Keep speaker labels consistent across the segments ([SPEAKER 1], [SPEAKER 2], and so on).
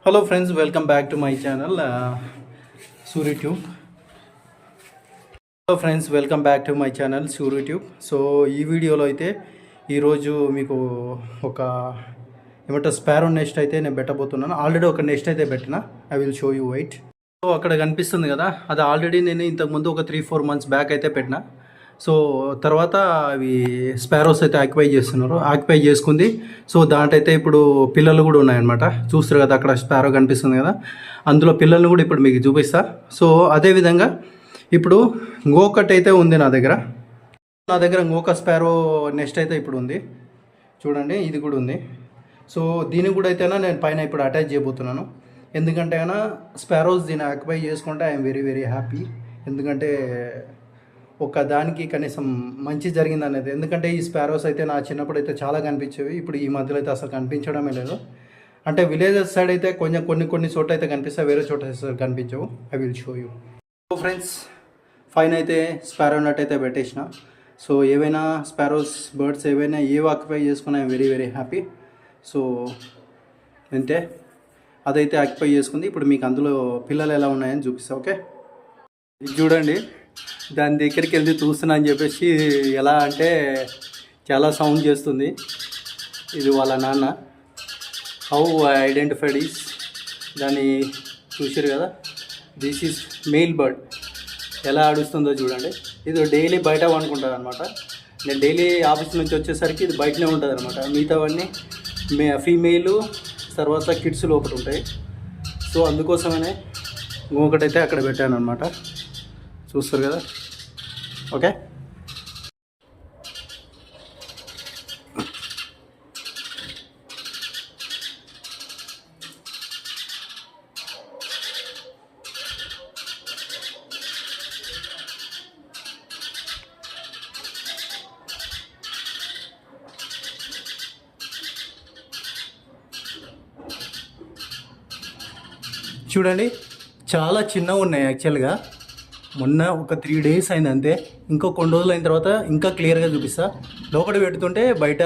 [SPEAKER 1] Hello friends, welcome back to my channel Surya Tube. Hello friends, welcome back to my channel Surya Tube. So ఈ వీడియోలో అయితే ఈరోజు మీకు ఒక ఏమంటారు స్పారో నెస్ట్ అయితే నేను పెట్టబోతున్నాను. ఆల్రెడీ ఒక నెస్ట్ అయితే పెట్టిన, I will show you white. So అక్కడ కనిపిస్తుంది కదా, అది ఆల్రెడీ నేను ఇంతకుముందు ఒక 3-4 months బ్యాక్ అయితే పెట్టిన. సో తర్వాత అవి స్పారోస్ అయితే ఆక్యుపై చేసుకుంది. సో దాంట్లో ఇప్పుడు పిల్లలు కూడా ఉన్నాయన్నమాట. చూస్తారు కదా అక్కడ స్పారో కనిపిస్తుంది కదా, అందులో పిల్లల్ని కూడా ఇప్పుడు మీకు చూపిస్తా. సో అదేవిధంగా ఇప్పుడు ఇంకొకటి అయితే ఉంది నా దగ్గర ఇంకొక స్పారో నెస్ట్ అయితే ఇప్పుడు ఉంది చూడండి, ఇది కూడా ఉంది. సో దీన్ని కూడా అయితేనా నేను పైన ఇప్పుడు అటాచ్ చేయబోతున్నాను. ఎందుకంటే అయినా స్పారోస్ దీన్ని ఆక్యుపై చేసుకుంటే ఐఎమ్ వెరీ వెరీ హ్యాపీ. ఎందుకంటే ఒక దానికి కనీసం మంచి జరిగింది అనేది. ఎందుకంటే ఈ స్పారోస్ అయితే నా చిన్నప్పుడు అయితే చాలా కనిపించేవి, ఇప్పుడు ఈ మధ్యలో అయితే అసలు కనిపించడమే లేదు. అంటే విలేజెస్ సైడ్ అయితే కొన్ని చోట అయితే కనిపిస్తాయి, వేరే చోట కనిపించవు. I will show you. So friends, fine అయితే స్పారో నట్ అయితే పెట్టేసిన. సో ఏవైనా స్పారోస్ బర్డ్స్ ఏవైనా ఆక్యుపై చేసుకున్నా I'm very very happy. So అంతే, అదైతే ఆక్యుపై చేసుకుంది. ఇప్పుడు మీకు అందులో పిల్లలు ఎలా ఉన్నాయని చూపిస్తా. ఓకే, ఇది చూడండి, దాని దగ్గరికి వెళ్ళి చూస్తున్నా అని చెప్పేసి ఎలా అంటే చాలా సౌండ్ చేస్తుంది. ఇది వాళ్ళ నాన్న. హౌ ఐడెంటిఫైడ్ ఈస్, దాన్ని చూసారు కదా, దిస్ ఈజ్ మెయిల్ బర్డ్. ఎలా ఆడుస్తుందో చూడండి. ఇది డైలీ బయట వండుకుంటుంది అనమాట. నేను డైలీ ఆఫీస్ నుంచి వచ్చేసరికి ఇది బయటనే ఉంటుంది అనమాట. మిగతావన్నీ ఫీమేలు తర్వాత కిడ్స్ లోపల ఉంటాయి. సో అందుకోసమనే ఇంకొకటైతే అక్కడ పెట్టాను అనమాట. చూస్తారు కదా. ఓకే, చూడండి చాలా చిన్నగా ఉన్నాయి. యాక్చువల్గా మొన్న ఒక 3 days అయింది అంతే. ఇంకో కొన్ని రోజులు అయిన తర్వాత ఇంకా క్లియర్గా చూపిస్తా. లోపల పెడుతుంటే బయట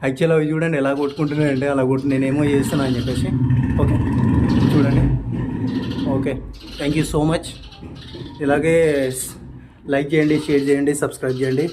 [SPEAKER 1] యాక్చువల్ అవి చూడండి ఎలా కొట్టుకుంటున్నాయంటే, అలా నేనేమో చేస్తున్నా అని చెప్పేసి. ఓకే చూడండి. Okay, thank you so much. ఇలాగే లైక్ చేయండి, షేర్ చేయండి, సబ్స్క్రైబ్ చేయండి.